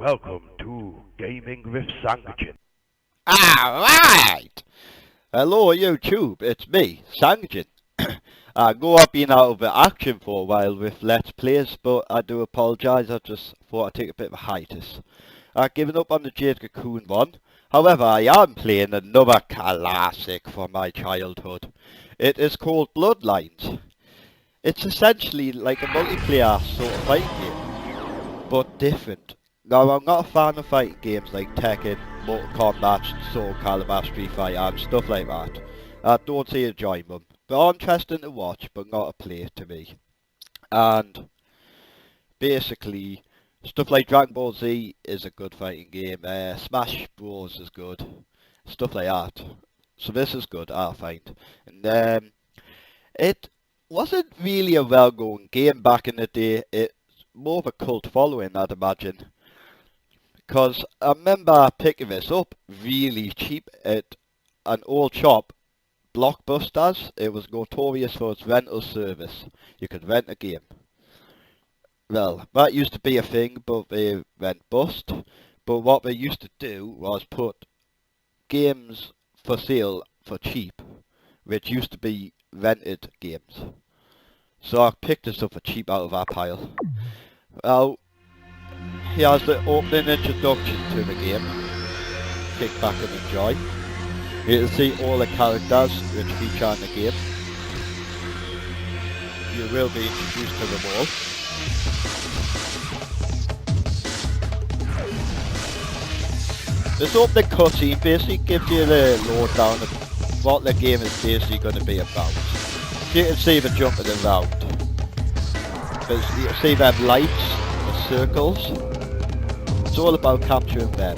Welcome to Gaming with Sanguine. Alright! Hello YouTube, it's me, Sanguine. I know I've been out of action for a while with Let's Plays, but I do apologise, I just thought I'd take a bit of a hiatus. I've given up on the Jade Cocoon one, however I am playing another classic from my childhood. It is called Bloodlines. It's essentially like a multiplayer sort of fighting game, but different. Now, I'm not a fan of fighting games like Tekken, Mortal Kombat, Soul Calibur, Street Fighter and stuff like that. I don't see enjoying them. They're interesting to watch, but not a play to me. And basically, stuff like Dragon Ball Z is a good fighting game. Smash Bros is good. Stuff like that. So this is good, I find. And it wasn't really a well-known game back in the day. It's more of a cult following, I'd imagine. Because I remember picking this up really cheap at an old shop, Blockbusters. It was notorious for its rental service. You could rent a game. Well, that used to be a thing, but they went bust. But what they used to do was put games for sale for cheap, which used to be rented games. So I picked this up for cheap out of that pile. Well, here's the opening introduction to the game. Kick back and enjoy. You can see all the characters which feature in the game. You will be introduced to them all. This opening cutscene basically gives you the lowdown of what the game is basically going to be about. You can see the jumping around. You can see them lights, the circles. It's all about capturing them.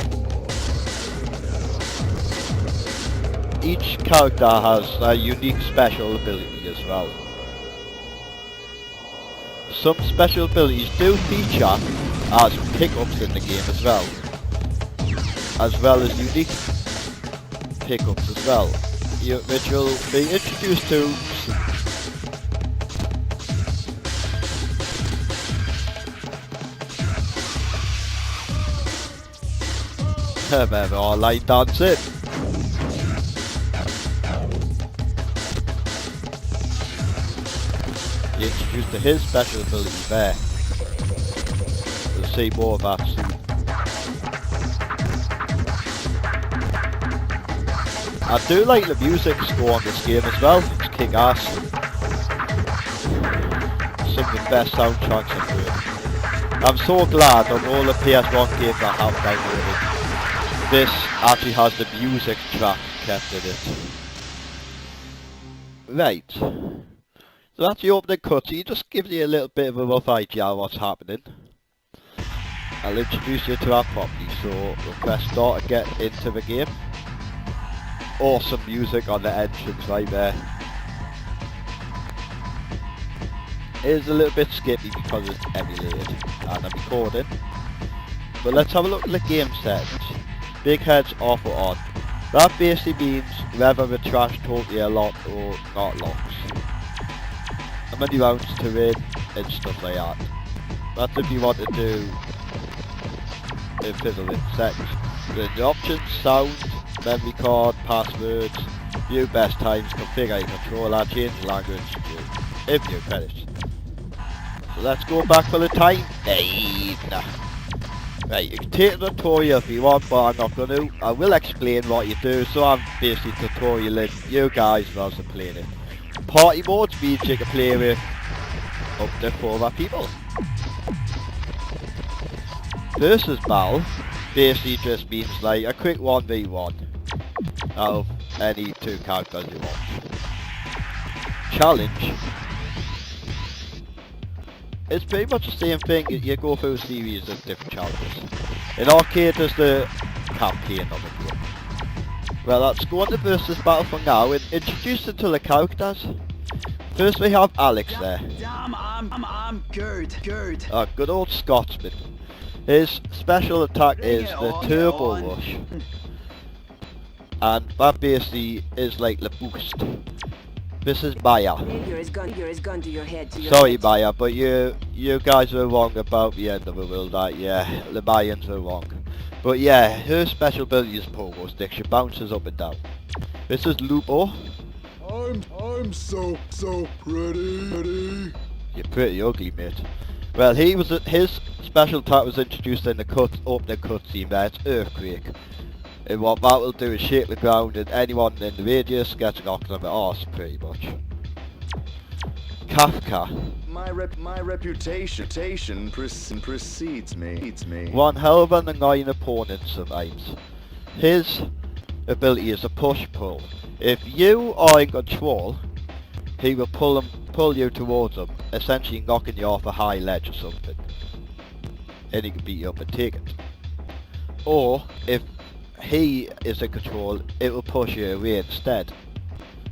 Each character has a unique special ability as well. Some special abilities do feature as pickups in the game as well as unique pickups as well, which will be introduced to. They're all line dancing. You're introduced to his special ability there. We'll see more of that soon. I do like the music score on this game as well. It's kick ass. Some of the best soundtracks I've heard. I'm so glad on all the Ps1 games I have downloaded, this actually has the music track kept in it. Right. So that's the opening cutscene. It just gives you a little bit of a rough idea of what's happening. I'll introduce you to that property, so we'll press start to get into the game. Awesome music on the entrance right there. It is a little bit skippy because it's emulated and I'm recording. But let's have a look at the game settings. Big heads off or on. That basically means whether the trash totally a lot or not locks. How many rounds to win and stuff like that. That's if you want to do infinite settings. Then the options, sound, memory card, passwords, view best times, configure your controller, change language, if you credits. So let's go back for the time. Right, you can take the tutorial if you want, but I'm not going to. I will explain what you do, so I'm basically tutorialing you guys rather than playing it. Party modes means you can play with up to 4 other people. Versus battle basically just means like a quick 1v1 out of any 2 characters you want. Challenge. It's pretty much the same thing, you go through a series of different challenges. In arcade there's the campaign of the game. Well, let's go on to versus battle for now and introduce them to the characters. First we have Alex there. I'm good. A good old Scotsman. His special attack is the Turbo Rush. And that basically is like the boost. This is Maya. You're his gun to your head. Sorry, Maya, but you guys were wrong about the end of the world. Yeah, the Mayans were wrong. But yeah, her special ability is pogo stick. She bounces up and down. This is Lupo. I'm so pretty. You're pretty ugly, mate. Well, his special attack was introduced in the opening cutscene there. It's Earthquake. And what that will do is shake the ground and anyone in the radius gets knocked on the arse, pretty much. Kafka. My reputation precedes me. One hell of an annoying opponent sometimes. His ability is a push-pull. If you are in control, he will pull you towards him, essentially knocking you off a high ledge or something. And he can beat you up and take it. Or, if he is in control, it will push you away instead.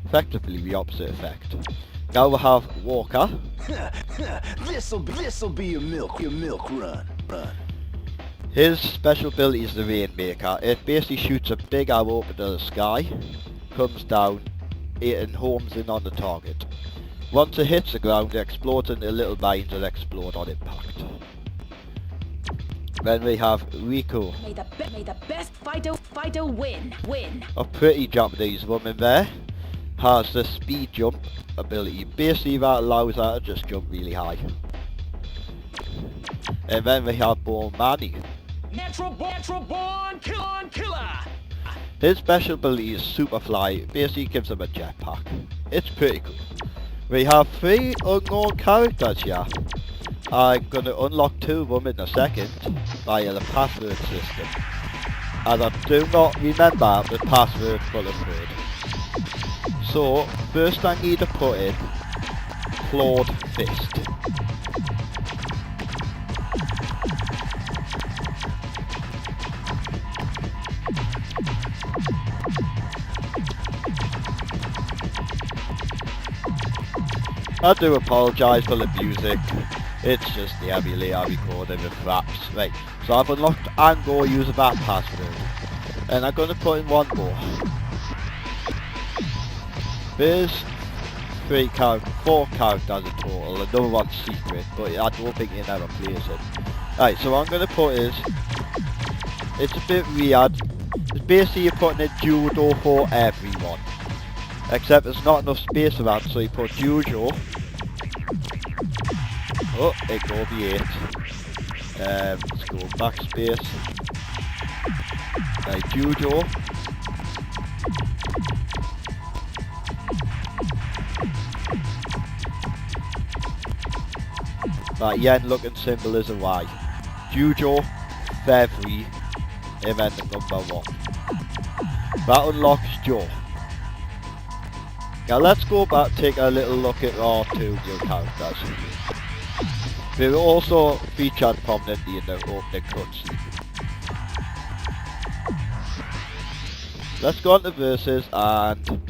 Effectively the opposite effect. Now we have Walker. This'll be your milk run. His special ability is the Rainmaker. It basically shoots a big arrow up into the sky, comes down, and homes in on the target. Once it hits the ground, it explodes into little mines that explode on impact. Then we have Rico. May the best fighter win. A pretty Japanese woman there. Has the speed jump ability. Basically that allows her to just jump really high. And then we have Born Manny. Natural born killer. His special ability is Superfly. Basically gives him a jetpack. It's pretty cool. We have 3 unknown characters here. I'm going to unlock 2 of them in a second via the password system. And I do not remember the password for the third. So, first I need to put in Clawed Fist. I do apologise for the music. It's just the emulator recording with raps. Right, so I've unlocked Ango using that password. And I'm going to put in one more. There's 4 characters in total, another one's secret, but I don't think he never plays it. Right, so what I'm going to put is, it's a bit weird, it's basically you're putting in judo for everyone. Except there's not enough space around, so you put judo. Oh, it go the 8. Let's go backspace. Right, judo. That yen looking symbol is a Y. Judo, February, and then the number 1. That unlocks Joe. Now let's go back, take a little look at our 2 new characters. They were also featured prominently in the opening cutscene. Let's go on to versus, and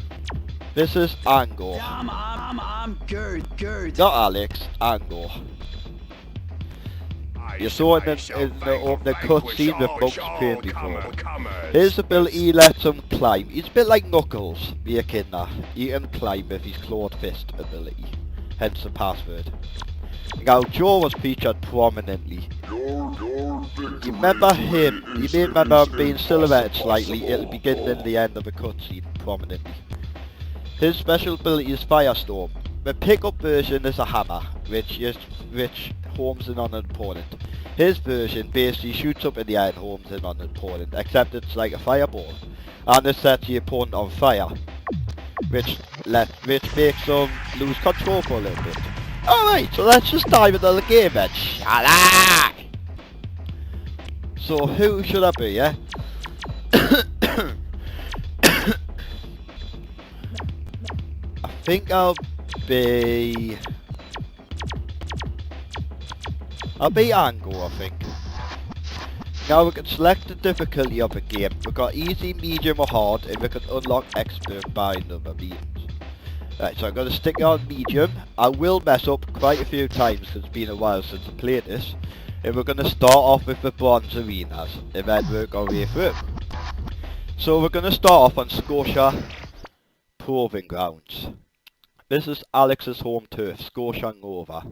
this is Ango. I'm Gerd. Not Alex, Ango. You saw him in the opening cutscene with Bugs playing before. His ability lets him climb. He's a bit like Knuckles, the Echidna. He can climb with his Clawed Fist ability, hence the password. Now Joe was featured prominently. You remember him, you may remember him being silhouetted slightly at the beginning and the end of the cutscene prominently. His special ability is Firestorm. The pickup version is a hammer, which homes in on an opponent. His version basically shoots up in the air and homes in on an opponent, except it's like a fireball. And it sets the opponent on fire, which makes them lose control for a little bit. Alright, so let's just dive into the game then. Shala! So who should I be, yeah? I think I'll be Ango, I think. Now we can select the difficulty of the game. We've got easy, medium or hard, and we can unlock expert by number means. Right, so I'm going to stick it on medium. I will mess up quite a few times because it's been a while since I played this. And we're going to start off with the bronze arenas, and then work our way through. So we're going to start off on Scotia Proving Grounds. This is Alex's home turf, Scotiabank over.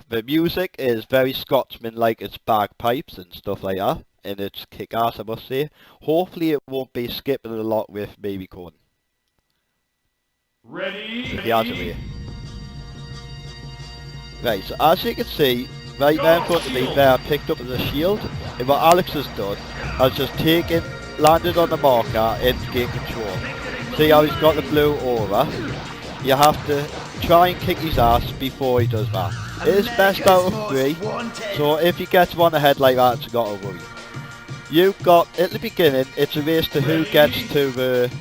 The music is very Scotsman-like, it's bagpipes and stuff like that, and it's kick-ass, I must say. Hopefully it won't be skipping a lot with baby corn. Ready? So here's away. Right, so as you can see, right there in front of me, there picked up as a shield, and what Alex has done, has just taken, landed on the marker, and gained control. See how he's got the blue aura? You have to try and kick his ass before he does that. It is best out of 3, so if he gets one ahead like that, it's got to worry. You've got, at the beginning, it's a race to who gets to the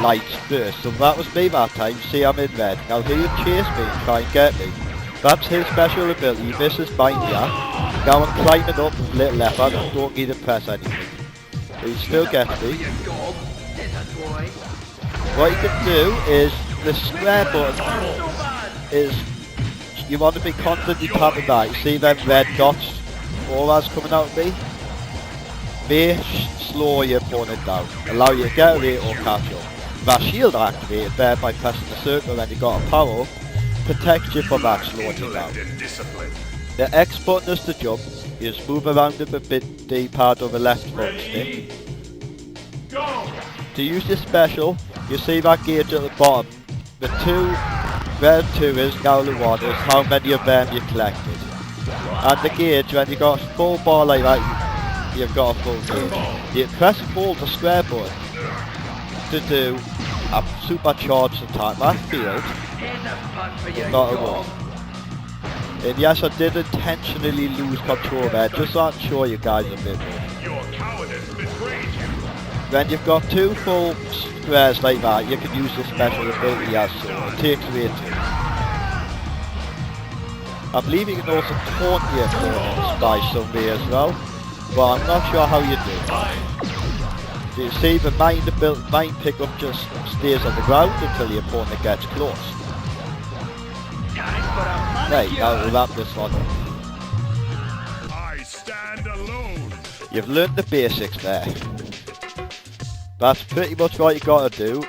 lights first. So that was me that time, see I'm in red. Now he would chase me and try and get me. That's his special ability, this is mine here. Now I'm climbing up with little leopard and don't need to press anything. He still gets me. What you can do is, the square button is, you want to be constantly tapping that. You see them red dots, auras coming out of me? They slow your opponent down, allow you to get away or catch up. That shield activated there by pressing the circle when you got a power up, protects you from that slowing you down. The X button is to jump, you just move around with the bit D-pad or the left front stick. To use your special, you see that gauge at the bottom. The 2, red 2 is, now the 1 is how many of them you collected. And the gauge, when you got a full bar like that, you've got a full gauge. You press and hold the square button to do a supercharged attack. That field, not a one. And yes, I did intentionally lose control there, just so I can show you guys a bit more. When you've got 2 full squares like that, you can use the special ability as so. It takes away 2. I believe you can also taunt your opponents by some way as well, but I'm not sure how you do. So you see the mine pickup just stays on the ground until the opponent gets close. Right, now we'll wrap this one up. I stand alone. You've learnt the basics there. That's pretty much what you gotta do.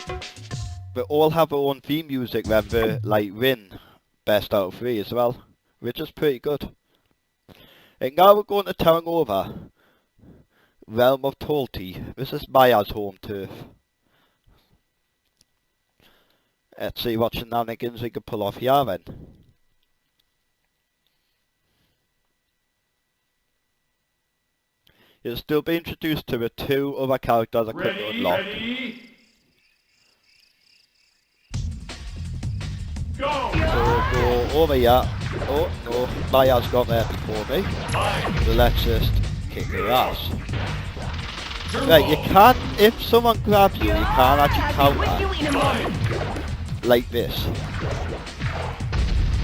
They all have their own theme music when they like win best out of 3 as well, which is pretty good. And now we're going to town over Realm of Tolti. This is Maya's home turf. Let's see what shenanigans we can pull off here then. You'll still be introduced to the 2 other characters I couldn't unlock. Go! So we'll go over here. Oh no, Maya's got there before me. So let's just kick her ass. Right, you can, if someone grabs you, you can actually counter. Like this.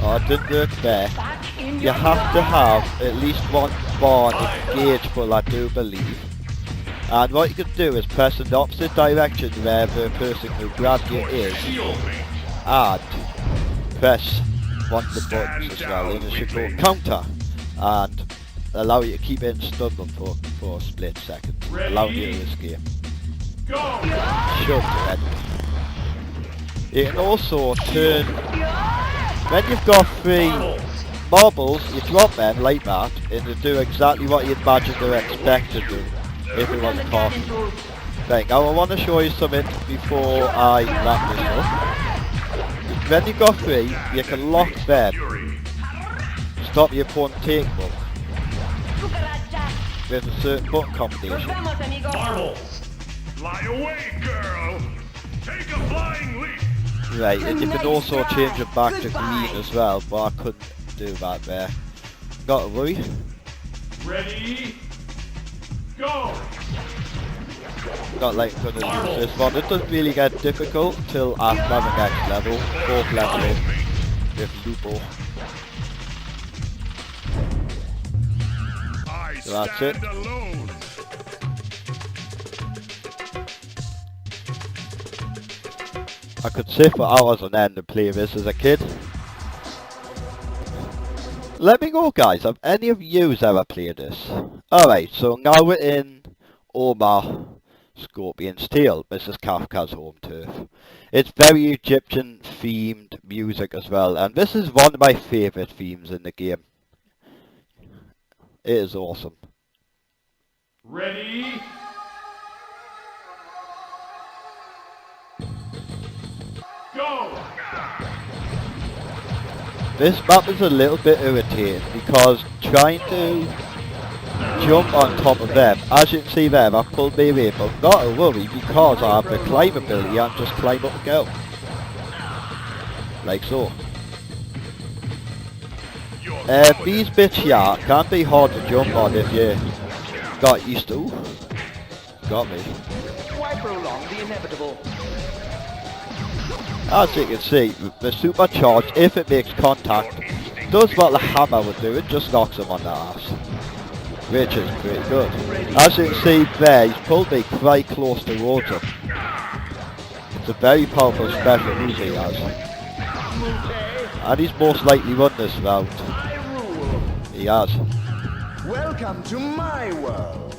Oh, it didn't work there. You have to have at least 1 bar engageable, I do believe. And what you can do is press in the opposite direction where the person who grabbed you is, and press one of the buttons as well, and it should go counter, and allow you to keep it in stun them for a split second, allowing you to escape. Shove the enemy. You can also turn, when you've got 3 marbles, you drop them like that, and they do exactly what you'd imagine they expect to do if it wasn't possible. Right, now I want to show you something before I wrap this up. When you've got 3, you can lock them, stop your opponent taking them, with a certain button combination. Fly away, girl! Take a flying leap! Right, and you can also change it back to green as well, but I couldn't do that there. Not to worry. Ready? Go! Not like I'm gonna use this one. It doesn't really get difficult till after the next level, 4th level with Lupo. So that's it. Alone. I could sit for hours on end and play this as a kid. Let me know guys, have any of yous ever played this? Alright, so now we're in Omar Scorpion's Tail, Mrs. Kafka's home turf. It's very Egyptian themed music as well, and this is one of my favourite themes in the game. It is awesome. Ready? Go! This map is a little bit irritating because trying to jump on top of them, as you can see there, that pulled me away, but not to worry because I have the climb ability and just climb up and go. Like so. These bits here can be hard to jump on if you got used to. Got me. Why prolong the inevitable? As you can see, the supercharge, if it makes contact, does what the hammer would do, it just knocks him on the ass. Which is pretty good. As you can see there, he's pulled me quite close towards him. It's a very powerful special move he has. And he's most likely won this round. He has. Welcome to my world.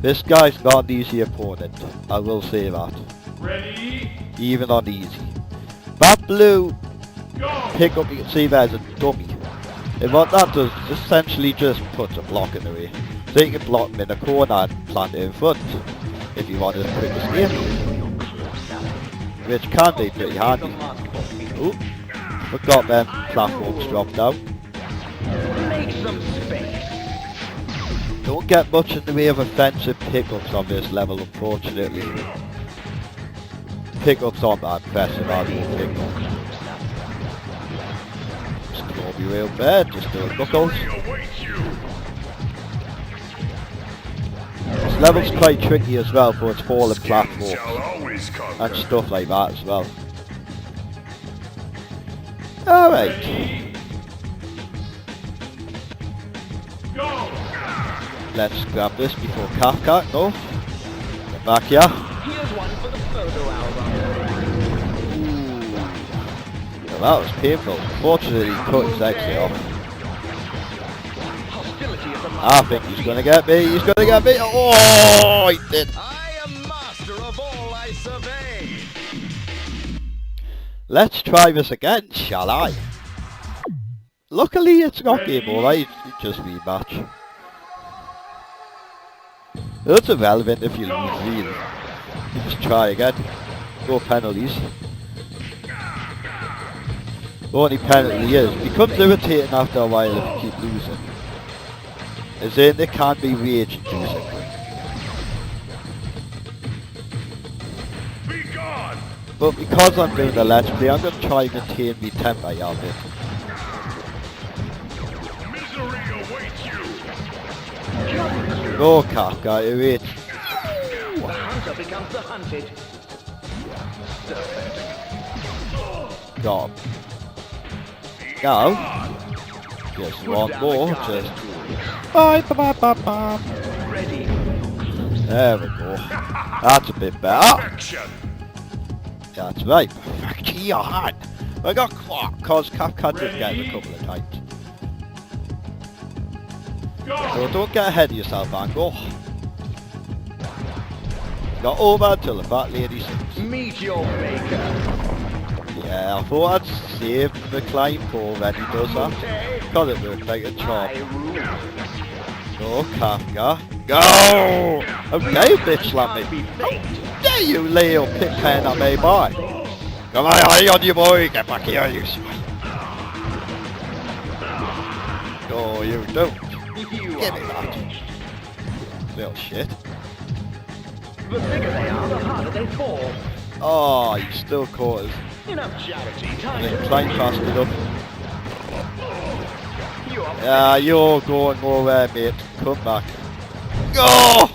This guy's not an easy opponent, I will say that. Ready? Even on easy. That blue Go! pickup you can see there is a dummy. And what that does is essentially just puts a block in the way. So you can block him in the corner and plant it in front if you want a quick escape. Which can be pretty handy. Oop, forgot them platforms dropped out. Make some space. Don't get much in the way of offensive pickups on this level, unfortunately. Pickups aren't that impressive, I don't think. Just claw me real bad, just doing knuckles. Awaits you! This level's quite tricky as well for its falling platforms Shall always conquer. and stuff like that as well. Alright, Ready? Go! let's grab this before Kafka. No, get back here. Here's one for the photo album. Well, that was painful. Fortunately, he cut his exit off. Hostility is a I think he's gonna get me. He's gonna get me. Oh, he did. I am master of all I survey. Let's try this again, shall I? Luckily, it's not game over. It's just rematch. It's irrelevant if you lose, really. You just try again. No penalties. The only penalty is, it becomes irritating after a while if you keep losing. As in, it can be rage inducing. Be gone! But because I'm doing the let's play, I'm going to try and maintain my temper a bit. Misery awaits you! No, Kafka, it The hunter becomes the hunted. got him. Now, just one more, just... Bye, bye, bye, bye. Ready. There we go. That's a bit better. Action! That's right. Perfection. I got caught because Kafka did get it a couple of times. So Go! don't get ahead of yourself, Angle. Not over until the fat lady sings. Meet your maker. Yeah, I thought I'd save the climb for when he does that. Because it looked like a charm. I rule. Go, Kafka. Go! How dare you bitch slap me? How dare you lay your pit pen at me, boy? Come on, eye on you, boy. Get back here, you swine. No, you don't. You Give me are that. Little shit. The bigger they are, the harder they fall. Oh, you still caught us. Enough charity. Time Then to climb fast enough. You're Yeah, you're going nowhere, mate. Come back. Go!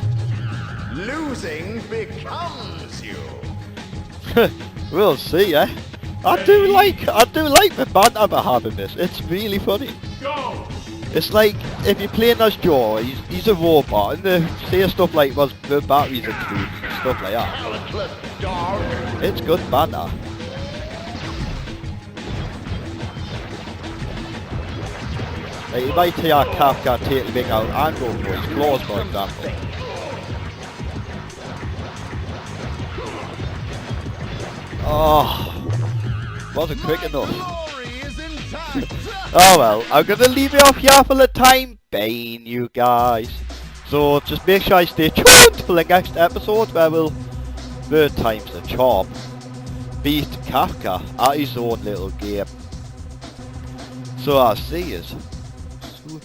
Losing becomes you. We'll see, eh? I do like the banter we're having this. It's really funny. Go! It's like if you're playing as Joe, he's a robot, and they say stuff like was the batteries included, stuff like that. talentless dog. It's good banter. Like you might hear Kafka take the big out and go for his claws, for example. Oh, wasn't quick enough. Glory is intact. Oh well, I'm gonna leave it off here for the time being, you guys. So just make sure I stay tuned for the next episode where we'll third time's the charm beat Kafka at his own little game. So I'll see you soon.